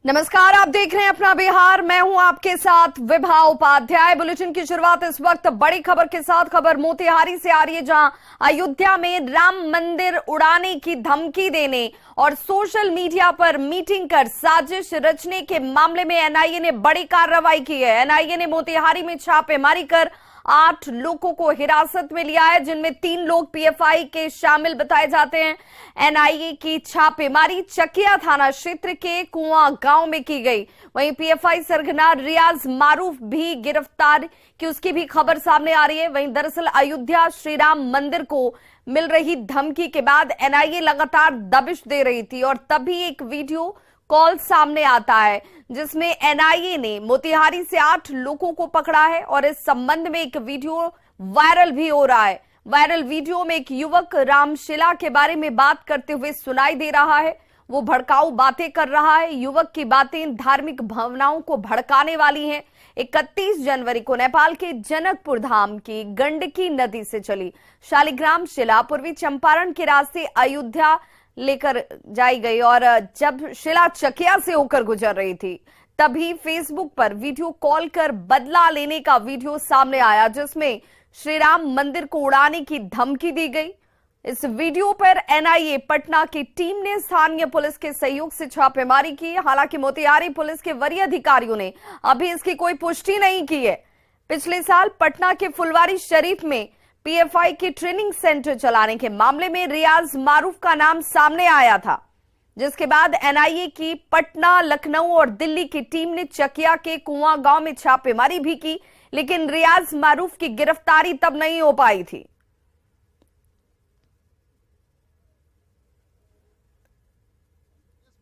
नमस्कार, आप देख रहे हैं अपना बिहार। मैं हूं आपके साथ विभा उपाध्याय। बुलेटिन की शुरुआत इस वक्त बड़ी खबर के साथ। खबर मोतिहारी से आ रही है, जहां अयोध्या में राम मंदिर उड़ाने की धमकी देने और सोशल मीडिया पर मीटिंग कर साजिश रचने के मामले में एनआईए ने बड़ी कार्रवाई की है। एनआईए ने मोतिहारी में छापेमारी कर 8 लोगों को हिरासत में लिया है, जिनमें 3 लोग पीएफआई के शामिल बताए जाते हैं। एनआईए की छापेमारी चकिया थाना क्षेत्र के कुआं गांव में की गई। वहीं पीएफआई सरगना रियाज मारूफ भी गिरफ्तार की उसकी भी खबर सामने आ रही है। वहीं दरअसल अयोध्या श्री राम मंदिर को मिल रही धमकी के बाद एनआईए लगातार दबिश दे रही थी और तभी एक वीडियो कॉल सामने आता है, जिसमें एनआईए ने मोतिहारी से 8 लोगों को पकड़ा है और इस संबंध में एक वीडियो वायरल भी हो रहा है। वायरल वीडियो में एक युवक रामशिला के बारे में बात करते हुए सुनाई दे रहा है। वो भड़काऊ बातें कर रहा है। युवक की बातें धार्मिक भावनाओं को भड़काने वाली हैं। 31 जनवरी को नेपाल के जनकपुर धाम की गंडकी नदी से चली शालिग्राम शिला पूर्वी चंपारण के रास्ते अयोध्या लेकर जाई गई और जब शिला चकिया से होकर गुजर रही थी, तभी फेसबुक पर वीडियो कॉल कर बदला लेने का वीडियो सामने आया, जिसमें श्री राम मंदिर को उड़ाने की धमकी दी गई। इस वीडियो पर एनआईए पटना की टीम ने स्थानीय पुलिस के सहयोग से छापेमारी की। हालांकि मोतिहारी पुलिस के वरीय अधिकारियों ने अभी इसकी कोई पुष्टि नहीं की है। पिछले साल पटना के फुलवारी शरीफ में पीएफआई की ट्रेनिंग सेंटर चलाने के मामले में रियाज मारूफ का नाम सामने आया था, जिसके बाद एनआईए की पटना, लखनऊ और दिल्ली की टीम ने चकिया के कुआं गांव में छापेमारी भी की, लेकिन रियाज मारूफ की गिरफ्तारी तब नहीं हो पाई थी।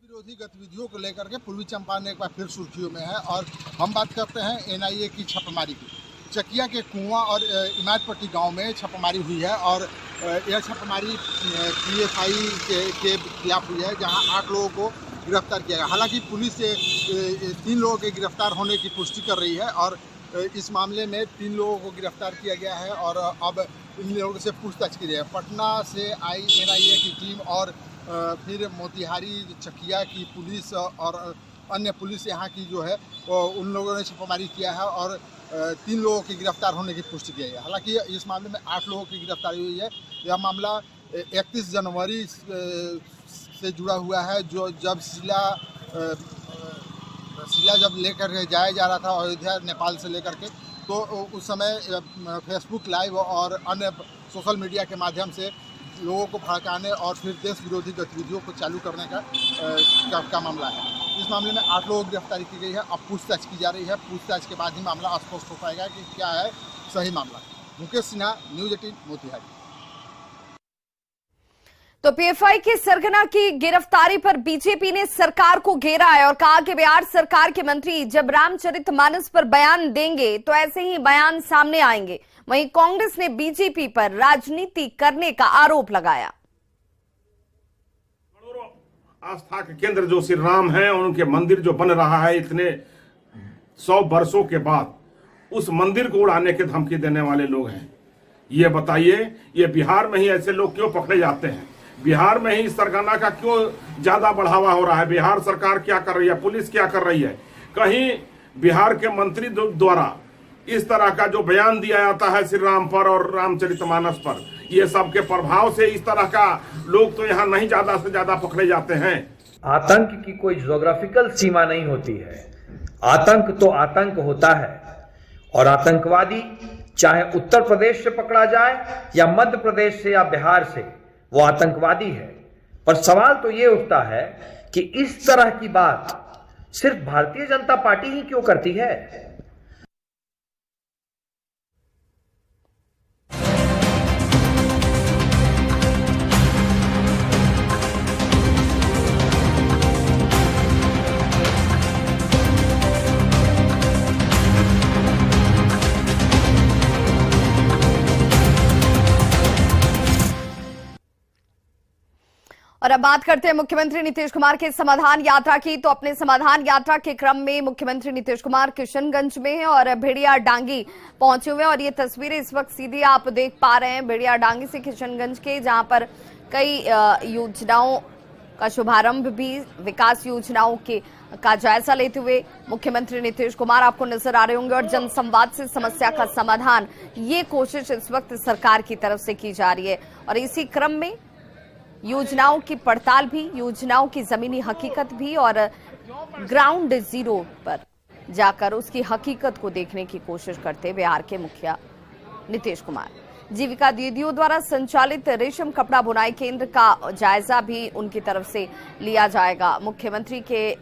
विरोधी गतिविधियों को लेकर के पूर्वी चंपारण एक बार फिर सुर्खियों में है और हम बात करते हैं एनआईए की छापेमारी की। चकिया के कुआं और इमादपट्टी गांव में छापेमारी हुई है और यह छापेमारी पीएफआई के खिलाफ हुई है, जहां 8 लोगों को गिरफ्तार किया गया। हालांकि पुलिस 3 लोगों के गिरफ्तार होने की पुष्टि कर रही है और इस मामले में 3 लोगों को गिरफ्तार किया गया है और अब इन लोगों से पूछताछ की रही है। पटना से आई एनआईए की टीम और फिर मोतिहारी, चकिया की पुलिस और अन्य पुलिस यहाँ की जो है उन लोगों ने छापेमारी किया है और 3 लोगों की गिरफ्तार होने की पुष्टि की है। हालांकि इस मामले में 8 लोगों की गिरफ्तारी हुई है। यह मामला 31 जनवरी से जुड़ा हुआ है, जो जब शिला जब लेकर जाया जा रहा था अयोध्या नेपाल से लेकर के, तो उस समय फेसबुक लाइव और अन्य सोशल मीडिया के माध्यम से लोगों को भड़काने और फिर देश विरोधी गतिविधियों को चालू करने का मामला है। इस मामले में 8 लोगों की गिरफ्तारी की गई है। अब पूछताछ की जा रही है। पूछताछ के बाद ही मामला स्पष्ट हो पाएगा कि क्या है सही मामला। मुकेश सिन्हा, न्यूज 18 मोतिहारी। तो पीएफआई के सरगना की गिरफ्तारी पर बीजेपी ने सरकार को घेरा है और कहा कि बिहार सरकार के मंत्री जब रामचरितमानस पर बयान देंगे तो ऐसे ही बयान सामने आएंगे। वहीं कांग्रेस ने बीजेपी पर राजनीति करने का आरोप लगाया। आस्था के केंद्र जो श्री राम है और उनके मंदिर जो बन रहा है इतने 100 वर्षों के बाद, उस मंदिर को उड़ाने की धमकी देने वाले लोग हैं। ये बताइए, ये बिहार में ही ऐसे लोग क्यों पकड़े जाते हैं? बिहार में ही सरगना का क्यों ज्यादा बढ़ावा हो रहा है? बिहार सरकार क्या कर रही है? पुलिस क्या कर रही है? कहीं बिहार के मंत्री द्वारा इस तरह का जो बयान दिया जाता है श्री राम पर और रामचरितमानस पर, ये सब के प्रभाव से इस तरह का लोग तो यहाँ नहीं ज्यादा से ज्यादा पकड़े जाते हैं। आतंक की कोई ज्योग्राफिकल सीमा नहीं होती है। आतंक तो आतंक होता है और आतंकवादी चाहे उत्तर प्रदेश से पकड़ा जाए या मध्य प्रदेश से या बिहार से, वो आतंकवादी है। पर सवाल तो ये उठता है कि इस तरह की बात सिर्फ भारतीय जनता पार्टी ही क्यों करती है? और अब बात करते हैं मुख्यमंत्री नीतीश कुमार के समाधान यात्रा की। तो अपने समाधान यात्रा के क्रम में मुख्यमंत्री नीतीश कुमार किशनगंज में हैं और भेड़िया डांगी पहुंचे हुए हैं और ये तस्वीरें इस वक्त सीधी आप देख पा रहे हैं भेड़िया डांगी से किशनगंज के, जहां पर कई योजनाओं का शुभारंभ भी विकास योजनाओं का जायजा लेते हुए मुख्यमंत्री नीतीश कुमार आपको नजर आ रहे होंगे और जनसंवाद से समस्या का समाधान, ये कोशिश इस वक्त सरकार की तरफ से की जा रही है। और इसी क्रम में योजनाओं की पड़ताल भी, योजनाओं की जमीनी हकीकत भी और ग्राउंड जीरो पर जाकर उसकी हकीकत को देखने की कोशिश करते बिहार के मुखिया नीतीश कुमार। जीविका दीदियों द्वारा संचालित रेशम कपड़ा बुनाई केंद्र का जायजा भी उनकी तरफ से लिया जाएगा। मुख्यमंत्री के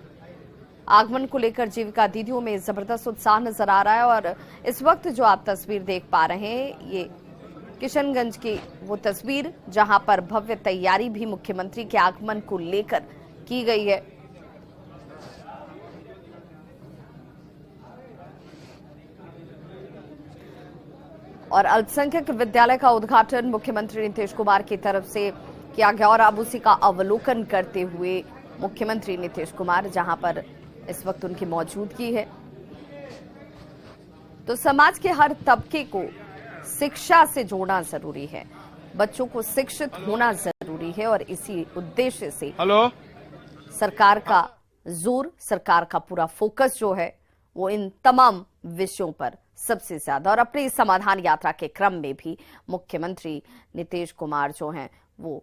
आगमन को लेकर जीविका दीदियों में जबरदस्त उत्साह नजर आ रहा है और इस वक्त जो आप तस्वीर देख पा रहे हैं, ये किशनगंज की वो तस्वीर जहां पर भव्य तैयारी भी मुख्यमंत्री के आगमन को लेकर की गई है। और अल्पसंख्यक विद्यालय का उद्घाटन मुख्यमंत्री नीतीश कुमार की तरफ से किया गया और अब उसी का अवलोकन करते हुए मुख्यमंत्री नीतीश कुमार जहां पर इस वक्त उनकी मौजूदगी है, तो समाज के हर तबके को शिक्षा से जोड़ना जरूरी है, बच्चों को शिक्षित होना जरूरी है और इसी उद्देश्य से सरकार का जोर, सरकार का पूरा फोकस जो है वो इन तमाम विषयों पर सबसे ज्यादा। और अपनी समाधान यात्रा के क्रम में भी मुख्यमंत्री नीतीश कुमार जो हैं वो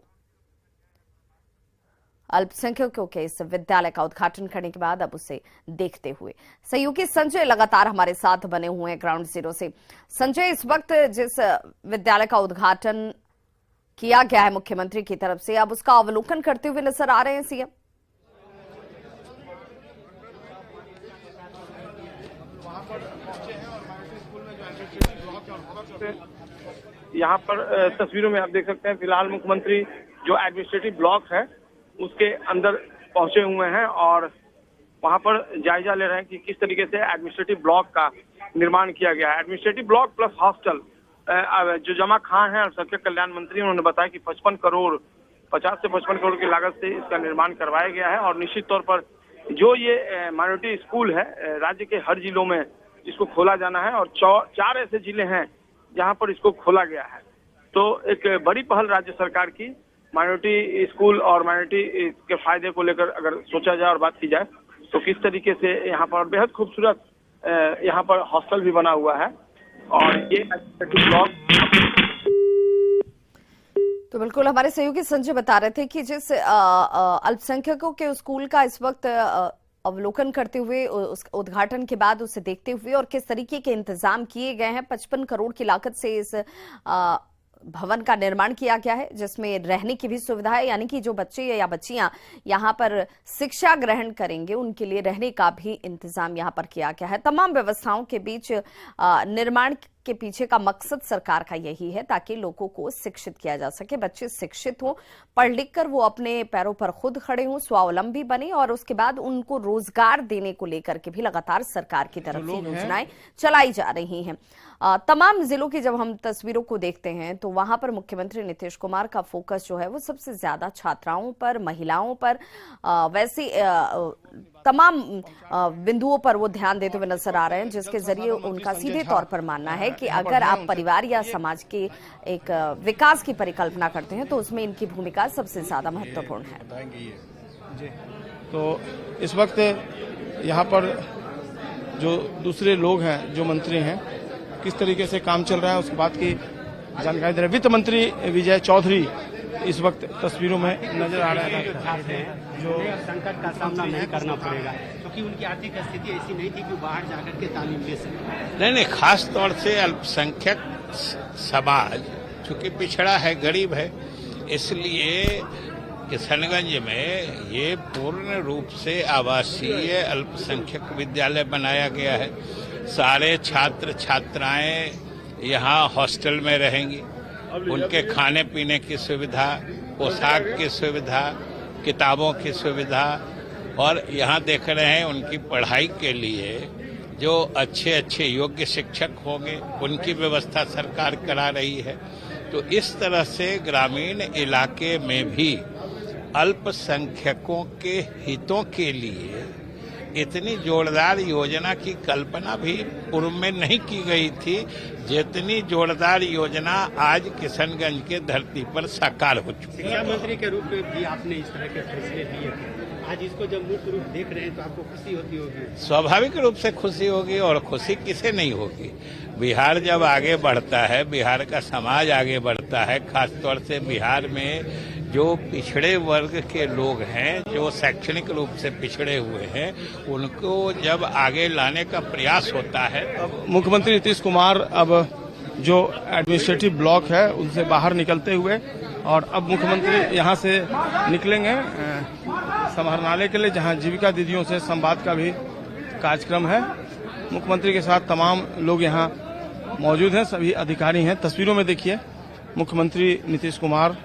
अल्पसंख्यकों के इस विद्यालय का उद्घाटन करने के बाद अब उसे देखते हुए सहयोगी संजय लगातार हमारे साथ बने हुए हैं ग्राउंड जीरो से। संजय, इस वक्त जिस विद्यालय का उद्घाटन किया गया है मुख्यमंत्री की तरफ से, अब उसका अवलोकन करते हुए नजर आ रहे हैं सीएम। यहाँ पर तस्वीरों में आप देख सकते हैं, फिलहाल मुख्यमंत्री जो एडमिनिस्ट्रेटिव ब्लॉक है उसके अंदर पहुंचे हुए हैं और वहां पर जायजा ले रहे हैं कि किस तरीके से एडमिनिस्ट्रेटिव ब्लॉक का निर्माण किया गया है। एडमिनिस्ट्रेटिव ब्लॉक प्लस हॉस्टल जो जमा खान है अल्पसंख्यक कल्याण मंत्री, उन्होंने बताया कि 50 से 55 करोड़ की लागत से इसका निर्माण करवाया गया है और निश्चित तौर पर जो ये माइनॉरिटी स्कूल है राज्य के हर जिलों में इसको खोला जाना है और 4 ऐसे जिले हैं जहां पर इसको खोला गया है। तो एक बड़ी पहल राज्य सरकार की माइनॉरिटी स्कूल और माइनॉरिटी के फायदे को लेकर अगर सोचा जाए और बात की जाए तो किस तरीके से यहाँ पर बेहद खूबसूरत यहाँ पर हॉस्टल भी बना हुआ है और ये ब्लॉक। तो बिल्कुल हमारे सहयोगी संजय बता रहे थे कि जिस अल्पसंख्यकों के स्कूल का इस वक्त अवलोकन करते हुए, उस उद्घाटन के बाद उसे देखते हुए और किस तरीके के इंतजाम किए गए हैं, 55 करोड़ की लागत से इस भवन का निर्माण किया गया है जिसमें रहने की भी सुविधा है, यानी कि जो बच्चे या बच्चियां यहाँ पर शिक्षा ग्रहण करेंगे उनके लिए रहने का भी इंतजाम यहाँ पर किया गया है। तमाम व्यवस्थाओं के बीच निर्माण के पीछे का मकसद सरकार का यही है ताकि लोगों को शिक्षित किया जा सके, बच्चे शिक्षित हों, पढ़ लिख कर वो अपने पैरों पर खुद खड़े हों, स्वावलंबी बने और उसके बाद उनको रोजगार देने को लेकर के भी लगातार सरकार की तरफ से योजनाएं चलाई जा रही हैं। तमाम जिलों की जब हम तस्वीरों को देखते हैं तो वहां पर मुख्यमंत्री नीतीश कुमार का फोकस जो है वो सबसे ज्यादा छात्राओं पर, महिलाओं पर, वैसे तमाम बिंदुओं पर वो ध्यान देते हुए नजर आ रहे हैं, जिसके जरिए उनका सीधे तौर पर मानना है कि अगर आप परिवार या समाज के एक विकास की परिकल्पना करते हैं तो उसमें इनकी भूमिका सबसे ज्यादा महत्वपूर्ण है। तो इस वक्त यहाँ पर जो दूसरे लोग हैं, जो मंत्री हैं, किस तरीके से काम चल रहा है उसकी बात की जानकारी दे रहे। वित्त मंत्री विजय चौधरी इस वक्त तस्वीरों में नजर आ रहे हैं, जो संकट का सामना नहीं करना पड़ेगा क्योंकि उनकी आर्थिक स्थिति ऐसी नहीं थी कि बाहर जाकर के तालीम ले सके। नहीं, खास तौर से अल्पसंख्यक समाज चूंकि पिछड़ा है, गरीब है, इसलिए किशनगंज में ये पूर्ण रूप से आवासीय अल्पसंख्यक विद्यालय बनाया गया है। सारे छात्र छात्राएं यहाँ हॉस्टल में रहेंगी, उनके खाने पीने की सुविधा, पोशाक की सुविधा, किताबों की सुविधा और यहाँ देख रहे हैं उनकी पढ़ाई के लिए जो अच्छे अच्छे योग्य शिक्षक होंगे उनकी व्यवस्था सरकार करा रही है। तो इस तरह से ग्रामीण इलाके में भी अल्पसंख्यकों के हितों के लिए इतनी जोरदार योजना की कल्पना भी पूर्व में नहीं की गई थी जितनी जोरदार योजना आज किशनगंज के धरती पर साकार हो चुकी है। शिक्षा मंत्री के रूप में भी आपने इस तरह के फैसले लिए थे, आज इसको जब मूर्त रूप देख रहे हैं तो आपको खुशी होती होगी? स्वाभाविक रूप से खुशी होगी, और खुशी किसे नहीं होगी। बिहार जब आगे बढ़ता है, बिहार का समाज आगे बढ़ता है, खासतौर से बिहार में जो पिछड़े वर्ग के लोग हैं, जो शैक्षणिक रूप से पिछड़े हुए हैं, उनको जब आगे लाने का प्रयास होता है। अब मुख्यमंत्री नीतीश कुमार अब जो एडमिनिस्ट्रेटिव ब्लॉक है उनसे बाहर निकलते हुए, और अब मुख्यमंत्री यहाँ से निकलेंगे समाहरणालय के लिए, जहाँ जीविका दीदियों से संवाद का भी कार्यक्रम है। मुख्यमंत्री के साथ तमाम लोग यहाँ मौजूद हैं, सभी अधिकारी हैं। तस्वीरों में देखिए मुख्यमंत्री नीतीश कुमार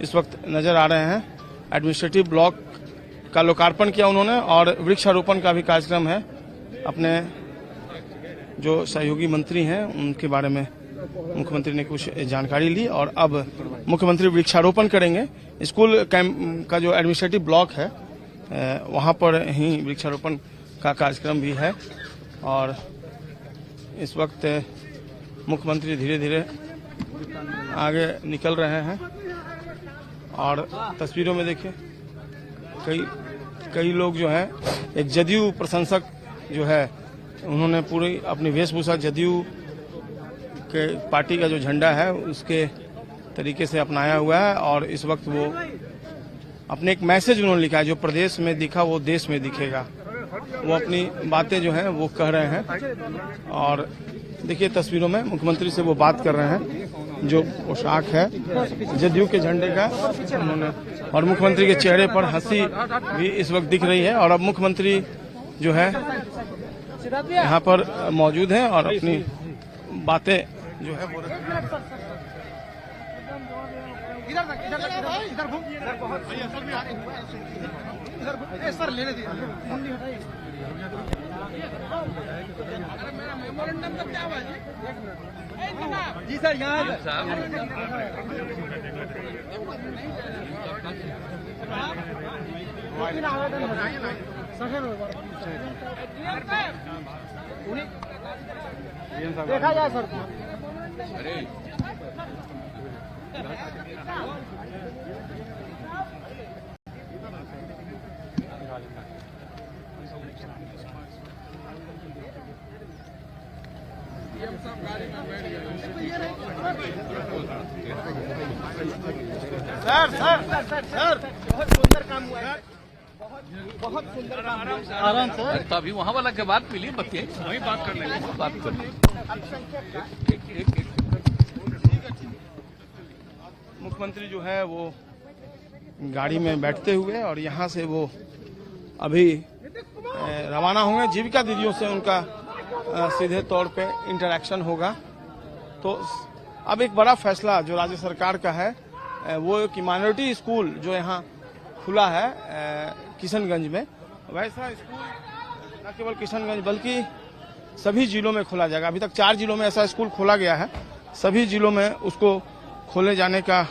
इस वक्त नजर आ रहे हैं। एडमिनिस्ट्रेटिव ब्लॉक का लोकार्पण किया उन्होंने, और वृक्षारोपण का भी कार्यक्रम है। अपने जो सहयोगी मंत्री हैं उनके बारे में मुख्यमंत्री ने कुछ जानकारी ली, और अब मुख्यमंत्री वृक्षारोपण करेंगे। स्कूल कैंप का जो एडमिनिस्ट्रेटिव ब्लॉक है वहां पर ही वृक्षारोपण का कार्यक्रम भी है। और इस वक्त मुख्यमंत्री धीरे धीरे आगे निकल रहे हैं, और तस्वीरों में देखिए कई लोग जो हैं, एक जदयू प्रशंसक जो है उन्होंने पूरी अपनी वेशभूषा जदयू के पार्टी का जो झंडा है उसके तरीके से अपनाया हुआ है, और इस वक्त वो अपने एक मैसेज उन्होंने लिखा है, जो प्रदेश में दिखा वो देश में दिखेगा। वो अपनी बातें जो हैं वो कह रहे हैं, और देखिए तस्वीरों में मुख्यमंत्री से वो बात कर रहे हैं। जो पोशाक है जदयू के झंडे का उन्होंने, और मुख्यमंत्री के चेहरे पर हंसी भी इस वक्त दिख रही है। और अब मुख्यमंत्री जो है यहाँ पर मौजूद हैं और अपनी बातें जो है वो सर लेने जी सर यहाँ देखा जाए सर। सर बहुत सुंदर काम हुआ है, बहुत सुंदर काम। आराम से तो अभी वहाँ वाला के बात मिली, बतिए वही बात कर लेंगे, बात कर मुख्यमंत्री जो है वो गाड़ी में बैठते हुए और यहाँ से वो अभी रवाना होंगे। जीविका दीदियों से उनका सीधे तौर पे इंटरेक्शन होगा। तो अब एक बड़ा फैसला जो राज्य सरकार का है वो कि माइनॉरिटी स्कूल जो यहाँ खुला है किशनगंज में, वैसा स्कूल न केवल किशनगंज बल्कि सभी जिलों में खोला जाएगा। अभी तक 4 जिलों में ऐसा स्कूल खोला गया है, सभी जिलों में उसको खोले जाने का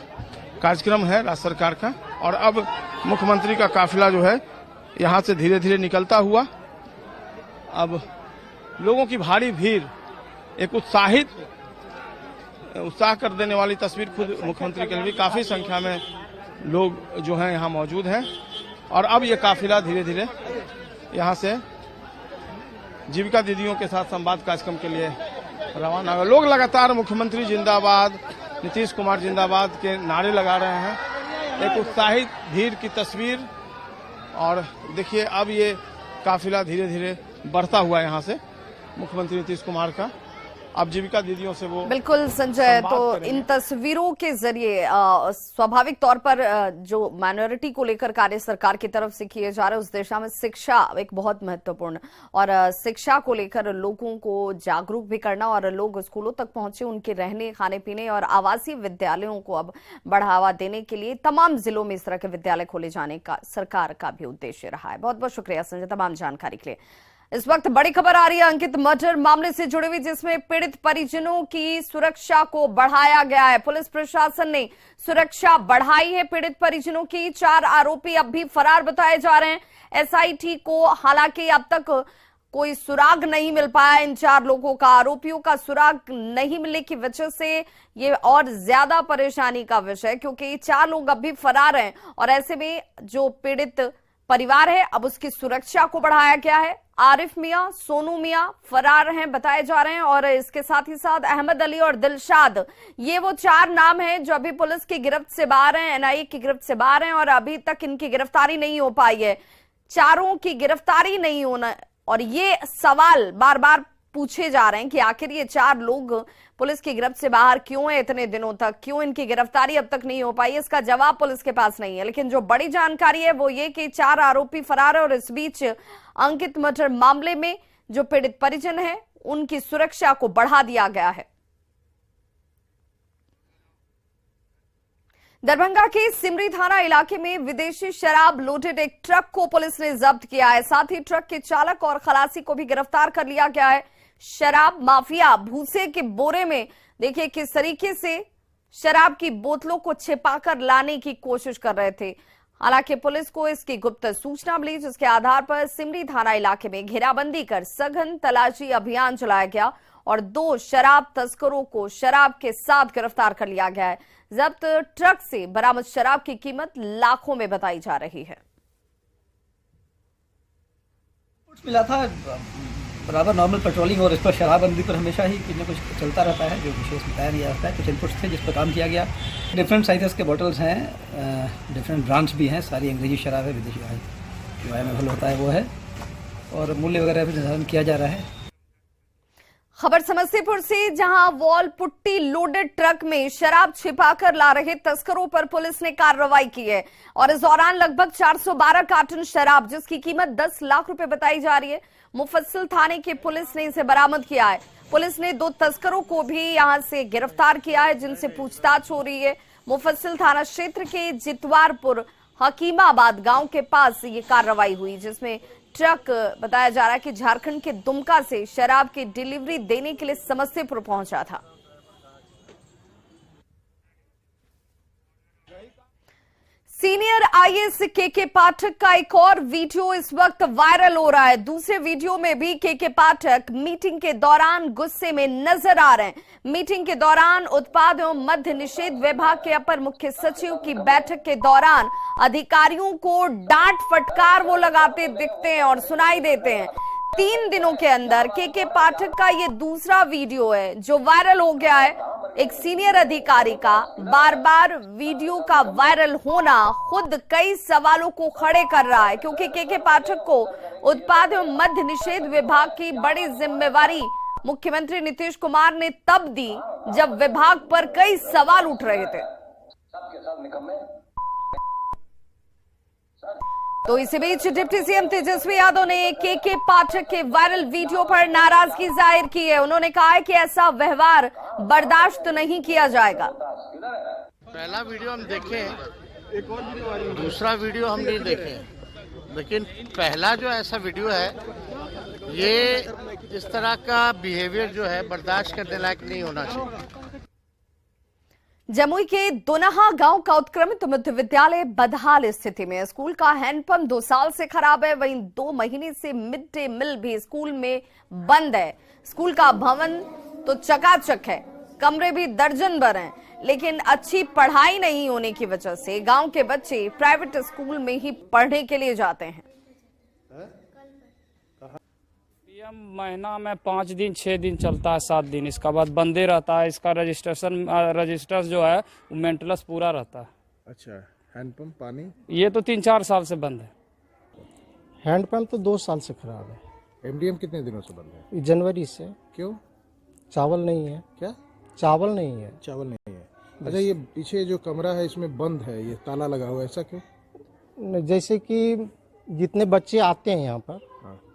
कार्यक्रम है राज्य सरकार का। और अब मुख्यमंत्री का काफिला जो है यहाँ से धीरे धीरे निकलता हुआ, अब लोगों की भारी भीड़, एक उत्साह कर देने वाली तस्वीर खुद मुख्यमंत्री के लिए भी काफी संख्या में लोग जो हैं यहाँ मौजूद हैं। और अब ये काफिला धीरे धीरे यहाँ से जीविका दीदियों के साथ संवाद कार्यक्रम के लिए रवाना होगा। लोग लगातार मुख्यमंत्री जिंदाबाद, नीतीश कुमार जिंदाबाद के नारे लगा रहे हैं। एक उत्साहित भीड़ की तस्वीर। और देखिए अब ये काफिला धीरे धीरे बढ़ता हुआ यहाँ से मुख्यमंत्री नीतीश कुमार का, अब जीविका दीदियों से वो बिल्कुल संजय, तो इन तस्वीरों के जरिए स्वाभाविक तौर पर जो माइनॉरिटी को लेकर कार्य सरकार की तरफ से किए जा रहे हैं उस दिशा में शिक्षा एक बहुत महत्वपूर्ण, और शिक्षा को लेकर लोगों को जागरूक भी करना और लोग स्कूलों तक पहुंचे, उनके रहने खाने पीने और आवासीय विद्यालयों को अब बढ़ावा देने के लिए तमाम जिलों में इस तरह के विद्यालय खोले जाने का सरकार का भी उद्देश्य रहा है। बहुत बहुत शुक्रिया संजय तमाम जानकारी के लिए। इस वक्त बड़ी खबर आ रही है अंकित मर्डर मामले से जुड़ी हुई, जिसमें पीड़ित परिजनों की सुरक्षा को बढ़ाया गया है। पुलिस प्रशासन ने सुरक्षा बढ़ाई है पीड़ित परिजनों की। 4 आरोपी अब भी फरार बताए जा रहे हैं। एसआईटी को हालांकि अब तक कोई सुराग नहीं मिल पाया इन 4 लोगों का। आरोपियों का सुराग नहीं मिलने की वजह से ये और ज्यादा परेशानी का विषय है, क्योंकि 4 लोग अब भी फरार हैं और ऐसे में जो पीड़ित परिवार है अब उसकी सुरक्षा को बढ़ाया गया है। आरिफ मियां, सोनू मियां फरार हैं बताए जा रहे हैं और इसके साथ ही साथ अहमद अली और दिलशाद, ये वो 4 नाम हैं जो अभी पुलिस की गिरफ्त से बाहर हैं, एनआईए की गिरफ्त से बाहर हैं और अभी तक इनकी गिरफ्तारी नहीं हो पाई है। 4 की गिरफ्तारी नहीं होना और ये सवाल बार बार पूछे जा रहे हैं कि आखिर ये 4 लोग पुलिस की गिरफ्त से बाहर क्यों है इतने दिनों तक, क्यों इनकी गिरफ्तारी अब तक नहीं हो पाई, इसका जवाब पुलिस के पास नहीं है। लेकिन जो बड़ी जानकारी है वो ये कि 4 आरोपी फरार है और इस बीच अंकित मर्डर मामले में जो पीड़ित परिजन है उनकी सुरक्षा को बढ़ा दिया गया है। दरभंगा के सिमरी थाना इलाके में विदेशी शराब लोडेड एक ट्रक को पुलिस ने जब्त किया है। साथ ही ट्रक के चालक और खलासी को भी गिरफ्तार कर लिया गया है। शराब माफिया भूसे के बोरे में देखिए किस तरीके से शराब की बोतलों को छिपाकर लाने की कोशिश कर रहे थे। हालांकि पुलिस को इसकी गुप्त सूचना मिली, जिसके आधार पर सिमरी थाना इलाके में घेराबंदी कर सघन तलाशी अभियान चलाया गया और 2 शराब तस्करों को शराब के साथ गिरफ्तार कर लिया गया है। जब्त ट्रक से बरामद शराब की कीमत लाखों में बताई जा रही है। मिला था बराबर नॉर्मल पेट्रोलिंग और इस पर शराबबंदी पर हमेशा ही कुछ न कुछ चलता रहता है, जो विशेष बताया नहीं जाता है। कुछ इनपुट्स थे जिस पर काम किया गया। डिफरेंट साइजेस के बॉटल्स हैं, डिफरेंट ब्रांड्स भी हैं, सारी अंग्रेजी शराब है, विदेशी जो अवेलेबल होता है वो है और मूल्य वगैरह भी निर्धारण किया जा रहा है। खबर समस्तीपुर से, जहां वॉल पुट्टी लोडेड ट्रक में शराब छिपाकर ला रहे तस्करों पर पुलिस ने कार्रवाई की है और इस दौरान लगभग 412 कार्टन शराब जिसकी कीमत 10 लाख रुपए बताई जा रही है, मुफस्सिल थाने की पुलिस ने इसे बरामद किया है। पुलिस ने 2 तस्करों को भी यहां से गिरफ्तार किया है जिनसे पूछताछ हो रही है। मुफस्सिल थाना क्षेत्र के जितवारपुर हकीमाबाद गांव के पास ये कार्रवाई हुई, जिसमें ट्रक बताया जा रहा है कि झारखंड के दुमका से शराब की डिलीवरी देने के लिए समस्तीपुर पहुंचा था। सीनियर आईएएस के पाठक का एक और वीडियो इस वक्त वायरल हो रहा है। दूसरे वीडियो में भी के पाठक मीटिंग के दौरान गुस्से में नजर आ रहे हैं। मीटिंग के दौरान उत्पाद एवं मद्य निषेध विभाग के अपर मुख्य सचिव की बैठक के दौरान अधिकारियों को डांट फटकार वो लगाते दिखते हैं और सुनाई देते हैं। 3 दिनों के अंदर के पाठक का ये दूसरा वीडियो है जो वायरल हो गया है। एक सीनियर अधिकारी का बार बार वीडियो का वायरल होना खुद कई सवालों को खड़े कर रहा है, क्योंकि के पाठक को उत्पाद एवं मद्य निषेध विभाग की बड़ी जिम्मेवारी मुख्यमंत्री नीतीश कुमार ने तब दी जब विभाग पर कई सवाल उठ रहे थे। तो इसी बीच डिप्टी सीएम तेजस्वी यादव ने के पाठक के वायरल वीडियो पर नाराजगी जाहिर की है। उन्होंने कहा है कि ऐसा व्यवहार बर्दाश्त नहीं किया जाएगा। पहला वीडियो हम देखे, दूसरा वीडियो हम नहीं देखे, लेकिन पहला जो ऐसा वीडियो है ये इस तरह का बिहेवियर जो है बर्दाश्त करने लायक नहीं होना चाहिए। जमुई के दोनहा गांव का उत्क्रमित मध्य विद्यालय बदहाल स्थिति में। स्कूल का हैंडपंप 2 साल से खराब है, वहीं 2 महीने से मिड डे मील भी स्कूल में बंद है। स्कूल का भवन तो चकाचक है, कमरे भी दर्जन भर हैं, लेकिन अच्छी पढ़ाई नहीं होने की वजह से गांव के बच्चे प्राइवेट स्कूल में ही पढ़ने के लिए जाते हैं। महीना में 5 दिन 6 दिन चलता है, 7 दिन, इसका बाद बंदे रहता है। इसका रजिस्टर जो है वो मेंटेनेंस पूरा रहता है। अच्छा, हैंडपंप पानी ये तो 3-4 साल से बंद है। हैंडपंप तो 2 साल से खराब है। एमडीएम कितने दिनों से बंद है? जनवरी से। क्यों? चावल नहीं है। क्या? चावल नहीं है। चावल नहीं है। अच्छा, ये पीछे जो कमरा है इसमें बंद है, ये ताला लगा हुआ है, ऐसा क्यों? जैसे कि जितने बच्चे आते हैं यहाँ पर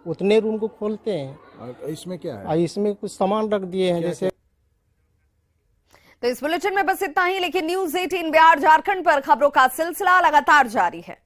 उतने रूम को खोलते हैं। इसमें क्या है? इसमें कुछ सामान रख दिए हैं जैसे। तो इस बुलेटिन में बस इतना ही, लेकिन न्यूज़ 18 बिहार झारखंड पर खबरों का सिलसिला लगातार जारी है।